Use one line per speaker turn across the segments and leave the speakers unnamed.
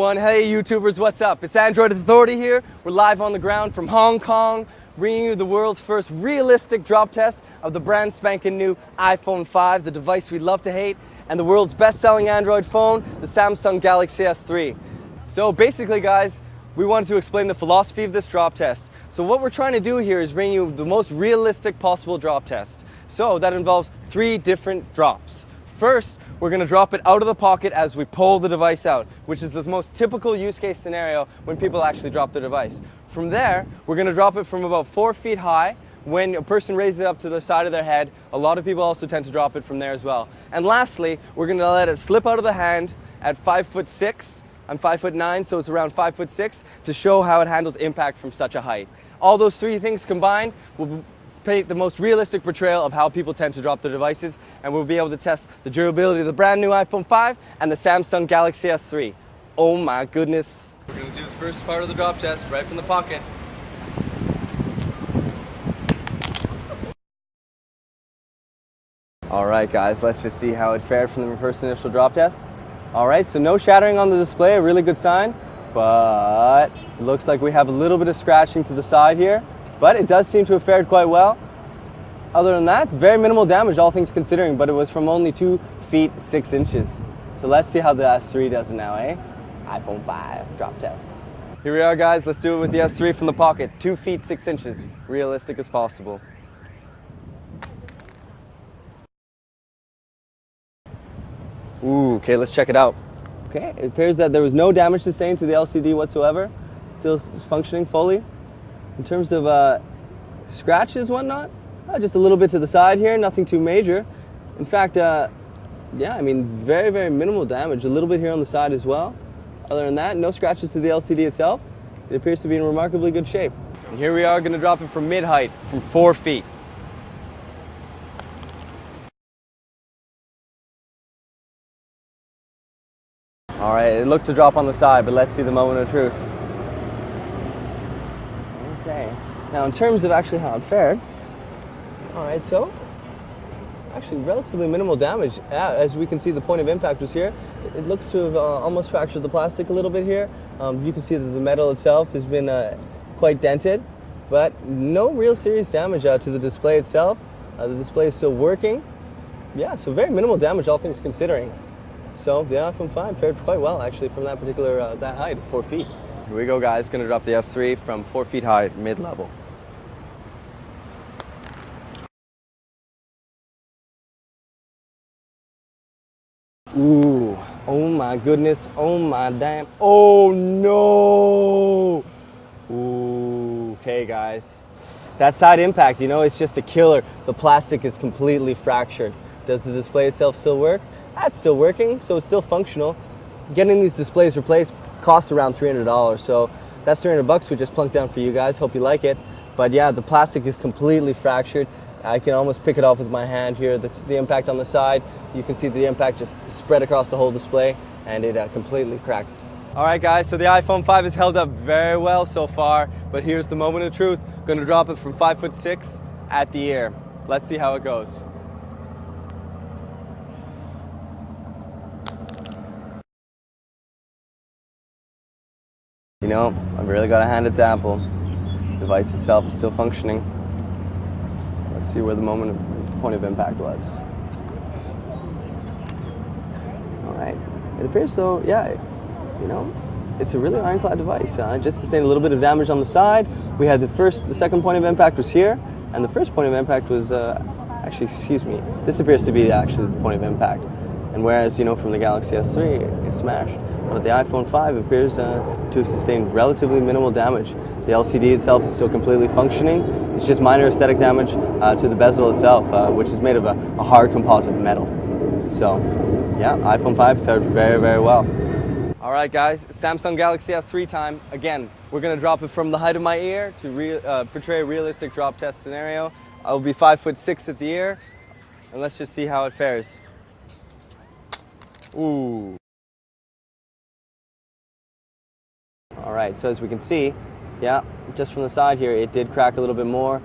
everyone. Hey YouTubers, what's up? It's Android Authority here. We're live on the ground from Hong Kong, bringing you the world's first realistic drop test of the brand spanking new iPhone 5, the device we love to hate, and the world's best-selling Android phone, the Samsung Galaxy S3. So basically guys, we wanted to explain the philosophy of this drop test. So what we're trying to do here is bring you the most realistic possible drop test. So that involves 3 different drops. First, we're going to drop it out of the pocket as we pull the device out, which is the most typical use case scenario when people actually drop their device. From there, we're going to drop it from about 4 feet high. When a person raises it up to the side of their head, a lot of people also tend to drop it from there as well. And lastly, we're going to let it slip out of the hand at 5'6". I'm 5'9", so it's around 5'6", to show how it handles impact from such a height. All those 3 things combined will paint the most realistic portrayal of how people tend to drop their devices, and we'll be able to test the durability of the brand new iPhone 5 and the Samsung Galaxy S3. Oh my goodness. We're going to do the first part of the drop test right from the pocket. Alright guys, let's just see how it fared from the first initial drop test. Alright, so no shattering on the display, a really good sign, but it looks like we have a little bit of scratching to the side here, but it does seem to have fared quite well. Other than that, very minimal damage, all things considering, but it was from only 2 feet 6 inches. So let's see how the S3 does it now, eh? iPhone 5 drop test. Here we are guys, let's do it with the S3 from the pocket. 2 feet 6 inches, realistic as possible. Ooh, okay, let's check it out. Okay, it appears that there was no damage sustained to the LCD whatsoever. Still functioning fully. In terms of scratches, whatnot, just a little bit to the side here, nothing too major. In fact, yeah, I mean, very, very minimal damage. A little bit here on the side as well. Other than that, no scratches to the LCD itself. It appears to be in remarkably good shape. And here we are going to drop it from mid-height, from 4 feet. Alright, it looked to drop on the side, but let's see the moment of truth. Okay, now in terms of actually how it fared, alright, so actually relatively minimal damage. As we can see, the point of impact was here. It looks to have almost fractured the plastic a little bit here. You can see that the metal itself has been quite dented, but no real serious damage to the display itself. The display is still working. Yeah, so very minimal damage, all things considering. So the iPhone 5 fared quite well actually from that particular, that height, 4 feet. Here we go guys, gonna drop the S3 from 4 feet high, mid-level. Ooh, oh my goodness, oh my damn, oh no! Ooh, okay guys. That side impact, you know, it's just a killer. The plastic is completely fractured. Does the display itself still work? That's still working, so it's still functional. Getting these displays replaced costs around $300, so that's $300 we just plunked down for you guys. Hope you like it. But yeah, the plastic is completely fractured. I can almost pick it off with my hand here. The impact on the side, you can see the impact just spread across the whole display, and it completely cracked. Alright guys, so the iPhone 5 has held up very well so far, but here's the moment of truth. Gonna drop it from 5'6" at the ear. Let's see how it goes. You know, I've really got to hand it to Apple. The device itself is still functioning. Let's see where the point of impact was. Alright, it appears so, yeah, you know, it's a really ironclad device. Just sustained a little bit of damage on the side. We had the second point of impact was here, and the first point of impact was, actually, excuse me, this appears to be actually the point of impact. And whereas, you know, from the Galaxy S3, it smashed. But the iPhone 5 appears to have sustained relatively minimal damage. The LCD itself is still completely functioning. It's just minor aesthetic damage to the bezel itself, which is made of a hard composite metal. So, yeah, iPhone 5 fared very, very well. Alright guys, Samsung Galaxy S3 time. Again, we're going to drop it from the height of my ear to portray a realistic drop test scenario. I'll be 5'6" at the ear, and let's just see how it fares. Ooh. Alright, so as we can see, yeah, just from the side here, it did crack a little bit more.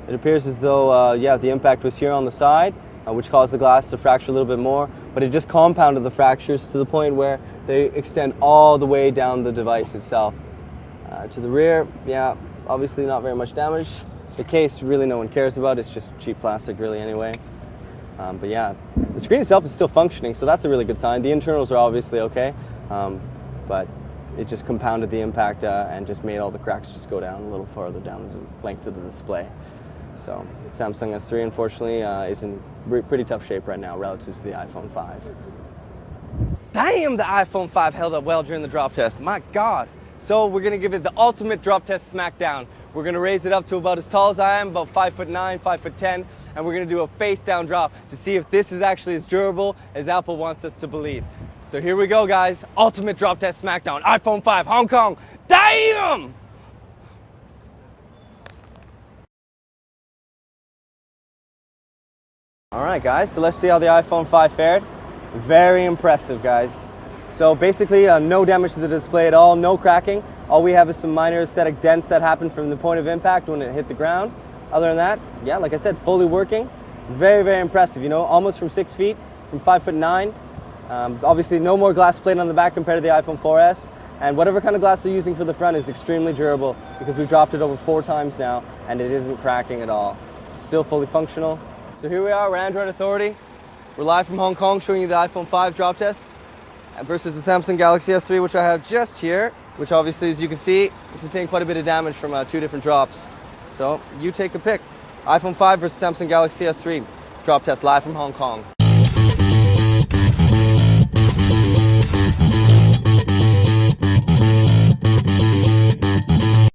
It appears as though, yeah, the impact was here on the side, which caused the glass to fracture a little bit more, but it just compounded the fractures to the point where they extend all the way down the device itself. To the rear, yeah, obviously not very much damage. The case, really no one cares about. It's just cheap plastic really anyway. But yeah, the screen itself is still functioning, so that's a really good sign. The internals are obviously okay, but it just compounded the impact and just made all the cracks just go down a little farther down the length of the display. So the Samsung S3 unfortunately is in pretty tough shape right now relative to the iPhone 5. Damn, the iPhone 5 held up well during the drop test, my God. So we're gonna give it the ultimate drop test smackdown. We're gonna raise it up to about as tall as I am, about 5'9", 5'10", and we're gonna do a face down drop to see if this is actually as durable as Apple wants us to believe. So here we go, guys. Ultimate drop test smackdown, iPhone 5, Hong Kong. Damn! All right, guys, so let's see how the iPhone 5 fared. Very impressive, guys. So basically, no damage to the display at all, no cracking. All we have is some minor aesthetic dents that happened from the point of impact when it hit the ground. Other than that, yeah, like I said, fully working. Very, very impressive, you know, almost from 6 feet, from 5'9". Obviously, no more glass plate on the back compared to the iPhone 4S. And whatever kind of glass they're using for the front is extremely durable because we've dropped it over 4 times now and it isn't cracking at all. Still fully functional. So here we are, we're Android Authority. We're live from Hong Kong showing you the iPhone 5 drop test versus the Samsung Galaxy S3, which I have just here, which obviously, as you can see, sustained quite a bit of damage from 2 different drops. So you take a pick. iPhone 5 versus Samsung Galaxy S3 drop test live from Hong Kong.